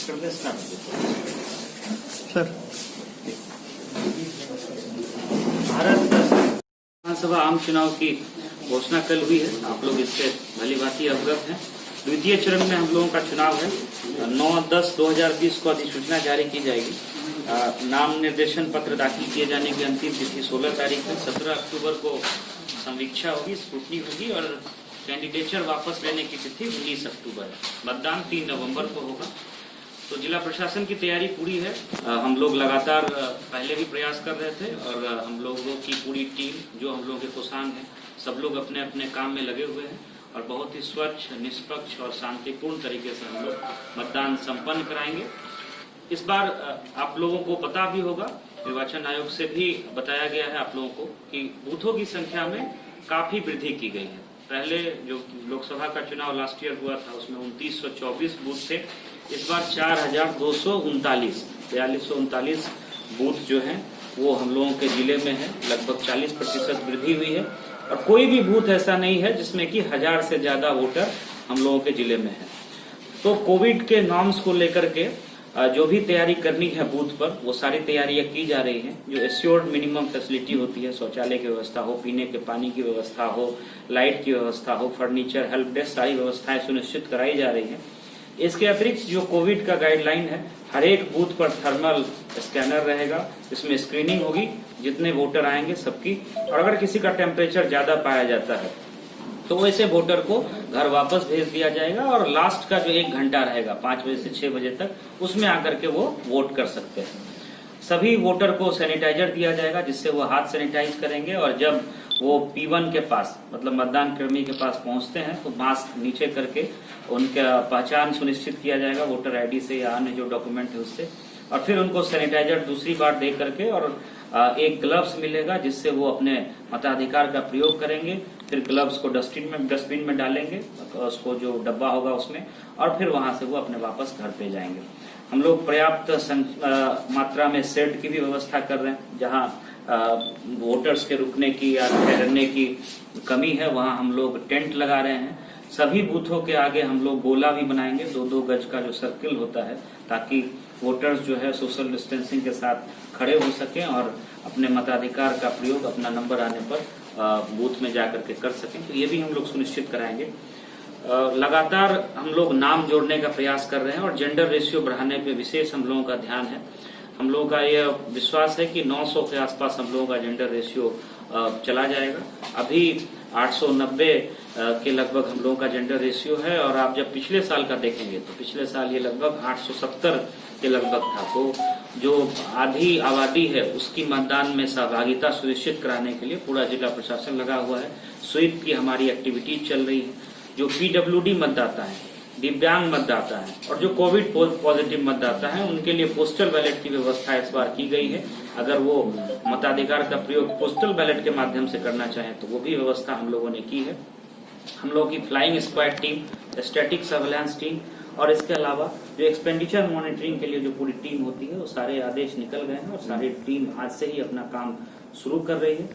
Sir Bharat विधानसभा आम चुनाव की घोषणा कल हुई है। आप लोग इससे भली भांति अवगत हैं। द्वितीय चरण में हम लोगों का चुनाव है। 9/10/2020 को अधिसूचना जारी की जाएगी। नाम निर्देशन पत्र दाखिल किए जाने की अंतिम तिथि 16 तारीख है। 17 अक्टूबर को समीक्षा होगी, स्क्रूटनी होगी और कैंडिडेचर वापस लेने की तिथि 19 अक्टूबर है। मतदान 3 नवंबर को होगा। तो जिला प्रशासन की तैयारी पूरी है। हम लोग लगातार पहले भी प्रयास कर रहे थे और हम लोगों की पूरी टीम जो हम लोग के कोसांग हैं, सब लोग अपने अपने काम में लगे हुए हैं और बहुत ही स्वच्छ, निष्पक्ष और शांतिपूर्ण तरीके से हम लोग मतदान संपन्न कराएंगे। इस बार आप लोगों को पता भी होगा, निर्वाचन आयोग से भी बताया गया है आप लोगों को कि बूथों की संख्या में काफी वृद्धि की गई है। पहले जो लोकसभा का चुनाव लास्ट ईयर हुआ था उसमें 2924 बूथ थे। इस बार 4239 बूथ जो हैं वो हम लोगों के जिले में है। लगभग 40% वृद्धि हुई है और कोई भी बूथ ऐसा नहीं है जिसमें कि 1000 से ज्यादा वोटर हम लोगों के जिले में है। तो कोविड के नॉर्म्स को लेकर के जो भी तैयारी करनी है बूथ पर, वो सारी तैयारियां की जा रही हैं। जो एश्योर्ड मिनिमम फैसिलिटी होती है, शौचालय की व्यवस्था हो, पीने के पानी की व्यवस्था हो, लाइट की व्यवस्था हो, फर्नीचर, हेल्प डेस्क, सारी व्यवस्थाएं सुनिश्चित कराई जा रही हैं। इसके अतिरिक्त जो कोविड का गाइडलाइन है, हर एक बूथ पर थर्मल स्कैनर रहेगा, इसमें स्क्रीनिंग होगी जितने वोटर आएंगे सबकी। और अगर किसी का टेम्परेचर ज्यादा पाया जाता है तो वैसे वोटर को घर वापस भेज दिया जाएगा और लास्ट का जो 1 घंटा रहेगा 5 बजे से 6 बजे तक, उसमें आकर के वो वोट कर सकते हैं। सभी वोटर को सैनिटाइजर दिया जाएगा जिससे वो हाथ सैनिटाइज करेंगे और जब वो P1 के पास मतलब मतदान कर्मी के पास पहुंचते हैं तो मास्क नीचे करके उनका पहचान सुनिश्चित किया जाएगा वोटर आईडी से या अन्य जो डॉक्यूमेंट है उससे। और फिर उनको सैनिटाइजर दूसरी बार दे करके और एक ग्लव्स मिलेगा जिससे वो अपने मताधिकार का प्रयोग करेंगे। फिर ग्लव्स को डस्टबिन में डालेंगे, उसको जो डब्बा होगा उसमें, और फिर वहां से वो अपने वापस घर पे जाएंगे। हम लोग पर्याप्त मात्रा में शेड की भी व्यवस्था कर रहे हैं। जहां वोटर्स के रुकने की या ठहरने की कमी है वहां हम लोग टेंट लगा रहे हैं। सभी बूथों के आगे हम लोग गोला भी बनाएंगे, 2-2 गज का जो सर्किल होता है, ताकि वोटर्स जो है सोशल डिस्टेंसिंग के साथ खड़े हो सकें और अपने मताधिकार का प्रयोग अपना नंबर आने पर बूथ में जाकर के कर सकें। तो ये भी हम लोग सुनिश्चित कराएंगे। लगातार हम लोग नाम जोड़ने का प्रयास कर रहे हैं और जेंडर रेशियो बढ़ाने पे विशेष हम लोगों का ध्यान है। हम लोगों का यह विश्वास है कि 900 के आसपास हम लोगों का जेंडर रेशियो चला जाएगा। अभी 890 के लगभग हम लोगों का जेंडर रेशियो है और आप जब पिछले साल का देखेंगे तो पिछले साल ये लगभग 870 के लगभग था। तो जो आधी आबादी है उसकी मतदान में सहभागिता सुनिश्चित कराने के लिए पूरा जिला प्रशासन लगा हुआ है। स्वीप की हमारी एक्टिविटीज चल रही है। जो PWD मतदाता है, दिव्यांग मतदाता है और जो कोविड पॉजिटिव मतदाता है, उनके लिए पोस्टल बैलेट की व्यवस्था इस बार की गई है। अगर वो मताधिकार का प्रयोग पोस्टल बैलेट के माध्यम से करना चाहें तो वो भी व्यवस्था हम लोगों ने की है। हम लोगों की flying squad team, static surveillance team और इसके अलावा जो एक्सपेंडिचर मॉनिटरिंग के लिए जो पूरी टीम होती है, वो सारे आदेश निकल गए हैं और सारी टीम आज से ही अपना काम शुरू कर रही है।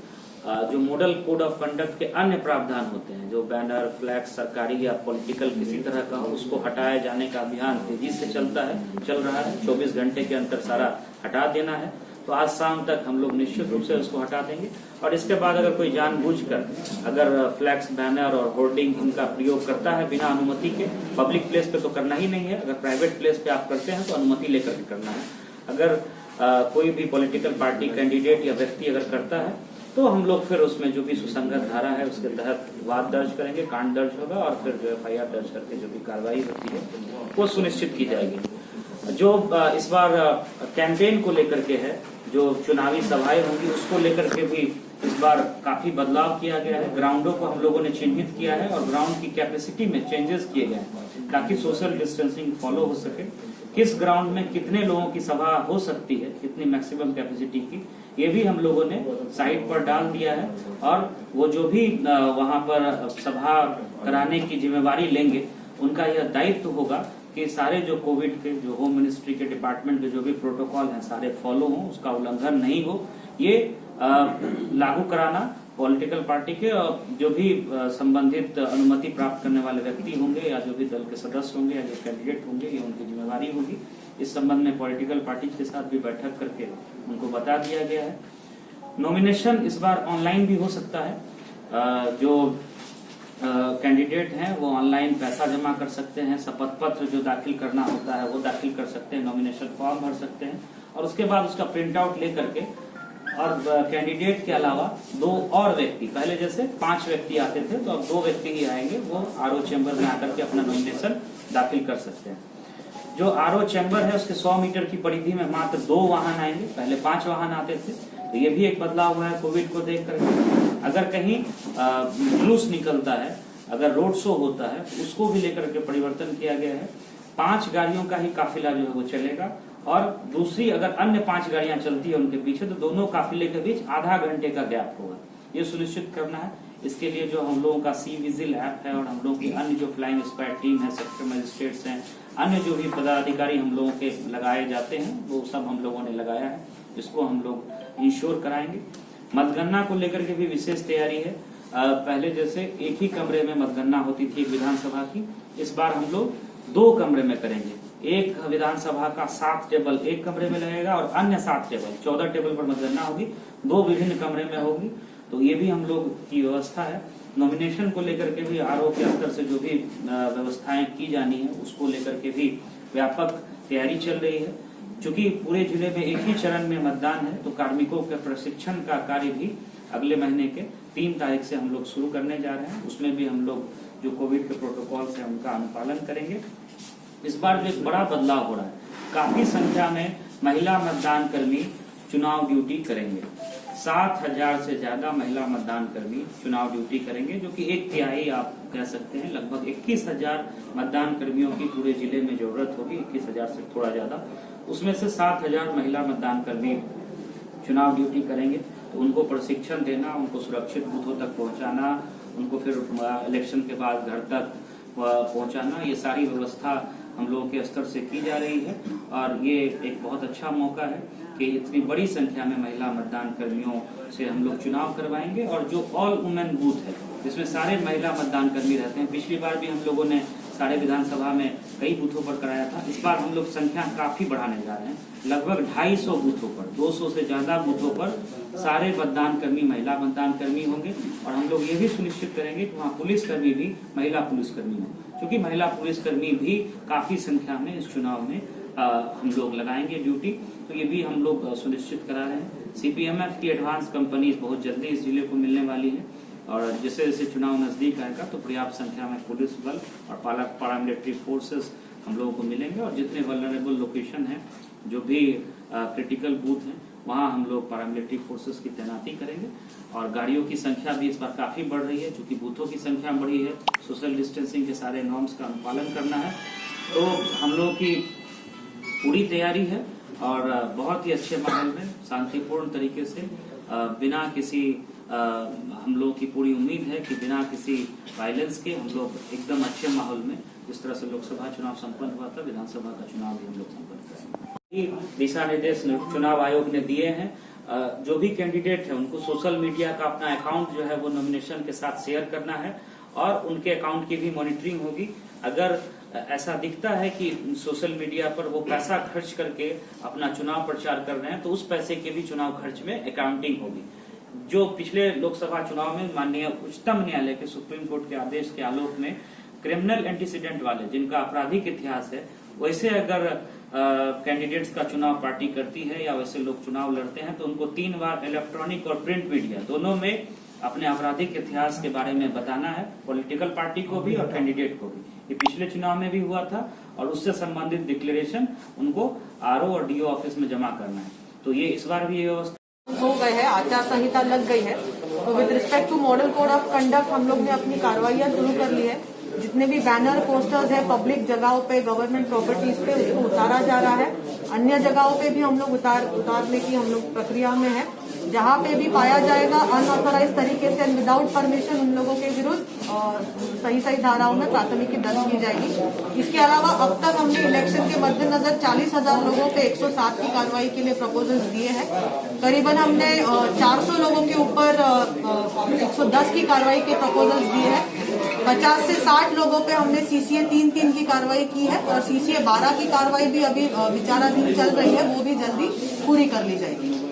जो मॉडल कोड ऑफ कंडक्ट के अन्य प्रावधान होते हैं, जो बैनर, फ्लैक्स सरकारी या पॉलिटिकल किसी तरह का हो, उसको हटाए जाने का अभियान तेजी से चल रहा है। 24 घंटे के अंदर सारा हटा देना है। तो आज शाम तक हम लोग निश्चित रूप से उसको हटा देंगे। और इसके बाद अगर कोई जानबूझकर अगर फ्लैक्स, बैनर और होर्डिंग इनका प्रयोग करता है बिना अनुमति के, पब्लिक प्लेस पे तो करना ही नहीं है। अगर प्राइवेट प्लेस पे आप करते हैं तो अनुमति लेकर के करना है। अगर कोई भी पॉलिटिकल पार्टी कैंडिडेट या व्यक्ति अगर करता है तो हम लोग फिर उसमें जो भी सुसंगत धारा है उसके तहत वाद दर्ज करेंगे, कांड दर्ज होगा और फिर जो FIR दर्ज करके जो भी कार्रवाई होती है वो सुनिश्चित की जाएगी। जो इस बार कैंपेन को लेकर के है, जो चुनावी सभाएं होंगी उसको लेकर के भी इस बार काफी बदलाव किया गया है। ग्राउंडों को हम लोगों ने चिन्हित किया है और ग्राउंड की कैपेसिटी में चेंजेस किए गए हैं ताकि सोशल डिस्टेंसिंग फॉलो हो सके। किस ग्राउंड में कितने लोगों की सभा हो सकती है, कितनी मैक्सिमम कैपेसिटी की, ये भी हम लोगों ने साइट पर डाल दिया है। और वो जो भी वहां पर सभा कराने की जिम्मेवारी लेंगे, उनका यह दायित्व होगा कि सारे जो कोविड के, जो होम मिनिस्ट्री के डिपार्टमेंट के जो भी प्रोटोकॉल हैं सारे फॉलो हों, उसका उल्लंघन नहीं हो, ये लागू कराना पॉलिटिकल पार्टी के और जो भी संबंधित अनुमति प्राप्त करने वाले व्यक्ति होंगे या जो भी दल के सदस्य होंगे या जो कैंडिडेट होंगे, ये उनकी जिम्मेवारी होगी। इस संबंध में पॉलिटिकल पार्टी के साथ भी बैठक करके उनको बता दिया गया है। नॉमिनेशन इस बार ऑनलाइन भी हो सकता है। जो कैंडिडेट हैं वो ऑनलाइन पैसा जमा कर सकते हैं, शपथ पत्र जो दाखिल करना होता है वो दाखिल कर सकते हैं, नॉमिनेशन फॉर्म भर सकते हैं और उसके बाद उसका प्रिंट आउट लेकर के और कैंडिडेट के अलावा 2 और व्यक्ति, पहले जैसे 5 व्यक्ति आते थे तो अब 2 व्यक्ति ही आएंगे, वो आरओ चैम्बर में आकर के अपना नॉमिनेशन दाखिल कर सकते हैं। जो आरओ चैम्बर है उसके 100 मीटर की परिधि में मात्र 2 वाहन आएंगे, पहले 5 वाहन आते थे, तो ये भी एक बदलाव हुआ है कोविड को देख करके। अगर कहीं जुलूस निकलता है, अगर रोड शो होता है, उसको भी लेकर के परिवर्तन किया गया है। 5 गाड़ियों का ही काफिला जो है वो चलेगा और दूसरी अगर अन्य 5 गाड़ियां चलती है उनके पीछे तो दोनों काफिले के बीच आधा घंटे का गैप होगा। ये सुनिश्चित करना है। इसके लिए जो हम लोगों का सी विजिल ऐप है और हम लोगों की अन्य जो फ्लाइंग स्क्वाड टीम है, सेक्टर मजिस्ट्रेट्स हैं, अन्य जो भी पदाधिकारी हम लोगों के लगाए जाते हैं वो सब हम लोगों ने लगाया है। इसको हम लोग इंश्योर कराएंगे। मतगणना को लेकर के भी विशेष तैयारी है। पहले जैसे एक ही कमरे में मतगणना होती थी विधानसभा की, इस बार हम लोग 2 कमरे में करेंगे। एक विधानसभा का 7 टेबल एक कमरे में लगेगा और अन्य 7 टेबल 14 टेबल पर मतगणना होगी, 2 विभिन्न कमरे में होगी। तो ये भी हम लोग की व्यवस्था है। नॉमिनेशन को लेकर के भी आरओ के स्तर से जो भी व्यवस्थाएं की जानी है उसको लेकर के भी व्यापक तैयारी चल रही है। चूंकि पूरे जिले में एक ही चरण में मतदान है तो कार्मिकों के प्रशिक्षण का कार्य भी अगले महीने के 3 तारीख से हम लोग शुरू करने जा रहे हैं। उसमें भी हम लोग जो कोविड के प्रोटोकॉल से उनका अनुपालन करेंगे। इस बार जो एक बड़ा बदलाव हो रहा है, काफी संख्या में महिला मतदान कर्मी चुनाव ड्यूटी करेंगे। 7,000 से ज्यादा महिला मतदान कर्मी चुनाव ड्यूटी करेंगे, जो कि 1/3 आप कह सकते हैं, लगभग 21,000 मतदान कर्मियों की पूरे जिले में जरूरत होगी, 21,000 से थोड़ा ज्यादा। उसमें से 7,000 महिला मतदान कर्मी चुनाव ड्यूटी करेंगे। तो उनको प्रशिक्षण देना, उनको सुरक्षित बूथों तक पहुंचाना, उनको फिर इलेक्शन के बाद घर तक पहुंचाना, ये सारी व्यवस्था हम लोगों के स्तर से की जा रही है। और ये एक बहुत अच्छा मौका है कि इतनी बड़ी संख्या में महिला मतदान कर्मियों से हम लोग चुनाव करवाएंगे। और जो ऑल वुमेन बूथ है जिसमें सारे महिला मतदान कर्मी रहते हैं, पिछली बार भी हम लोगों ने सारे विधानसभा में कई बूथों पर कराया था। इस बार हम लोग संख्या काफी बढ़ाने जा रहे हैं, लगभग 250 बूथों पर, 200 से ज्यादा बूथों पर सारे मतदान कर्मी महिला मतदान कर्मी होंगे। और हम लोग ये भी सुनिश्चित करेंगे कि वहाँ पुलिसकर्मी भी महिला पुलिसकर्मी हो, क्योंकि महिला पुलिसकर्मी भी काफी संख्या में इस चुनाव में हम लोग लगाएंगे ड्यूटी। तो ये भी हम लोग सुनिश्चित करा रहे हैं। सीपीएमएफ की एडवांस कंपनी बहुत जल्दी इस जिले को मिलने वाली है और जैसे जैसे चुनाव नजदीक आएगा तो पर्याप्त संख्या में पुलिस बल और पैरामिलिट्री फोर्सेस हम लोगों को मिलेंगे। और जितने वल्नरेबल लोकेशन है, जो भी क्रिटिकल बूथ हैं, वहाँ हम लोग पैरामिलिट्री फोर्सेस की तैनाती करेंगे। और गाड़ियों की संख्या भी इस बार काफी बढ़ रही है, क्योंकि बूथों की संख्या बढ़ी है, सोशल डिस्टेंसिंग के सारे नॉर्म्स का अनुपालन करना है। तो हम लोग की पूरी तैयारी है और बहुत ही अच्छे माहौल में शांतिपूर्ण तरीके से बिना किसी हम लोग की पूरी उम्मीद है कि बिना किसी वायलेंस के हम लोग एकदम अच्छे माहौल में, जिस तरह से लोकसभा चुनाव संपन्न हुआ था, विधानसभा का चुनाव भी हम लोग संपन्न करेंगे। दिशा निर्देश चुनाव आयोग ने दिए हैं। जो भी कैंडिडेट है उनको सोशल मीडिया का अपना अकाउंट जो है वो नॉमिनेशन के साथ शेयर करना है और उनके अकाउंट की भी मॉनिटरिंग होगी। अगर ऐसा दिखता है कि सोशल मीडिया पर वो पैसा खर्च करके अपना चुनाव प्रचार कर रहे हैं तो उस पैसे के भी चुनाव खर्च में अकाउंटिंग होगी। जो पिछले लोकसभा चुनाव में माननीय उच्चतम न्यायालय के सुप्रीम कोर्ट के आदेश के आलोक में क्रिमिनल एंटीसीडेंट वाले, जिनका आपराधिक इतिहास है, वैसे अगर कैंडिडेट्स का चुनाव पार्टी करती है या वैसे लोग चुनाव लड़ते हैं तो उनको 3 बार इलेक्ट्रॉनिक और प्रिंट मीडिया दोनों में अपने आपराधिक इतिहास के बारे में बताना है, पॉलिटिकल पार्टी को भी और कैंडिडेट को भी। ये पिछले चुनाव में भी हुआ था और उससे संबंधित डिक्लेरेशन उनको आरओ और डीओ ऑफिस में जमा करना है। तो ये इस बार भी ये व्यवस्था हो गए है, आचार संहिता लग गई है। तो with respect to model code of conduct हम लोग ने अपनी कार्रवाइयां शुरू कर ली है। जितने भी बैनर पोस्टर्स है पब्लिक जगहों पे, गवर्नमेंट प्रॉपर्टीज पे, उसको उतारा जा रहा है। अन्य जगहों पे भी हम लोग उतारने की हम लोग प्रक्रिया में है। जहाँ पे भी पाया जाएगा अनऑथोराइज तरीके से विदाउट परमिशन उन लोगों के विरुद्ध सही धाराओं में प्राथमिकी दर्ज की जाएगी। इसके अलावा अब तक हमने इलेक्शन के मद्देनजर 40,000 लोगों पे 107 की कार्रवाई के लिए प्रपोजल्स दिए हैं। करीबन हमने 400 लोगों के ऊपर 110 की कार्रवाई के प्रपोजल्स दिए हैं। 50 से 60 लोगों पे हमने CCA 3-3 की कार्रवाई की है और CCA 12 की कार्रवाई भी अभी विचाराधीन चल रही है, वो भी जल्दी पूरी कर ली जाएगी।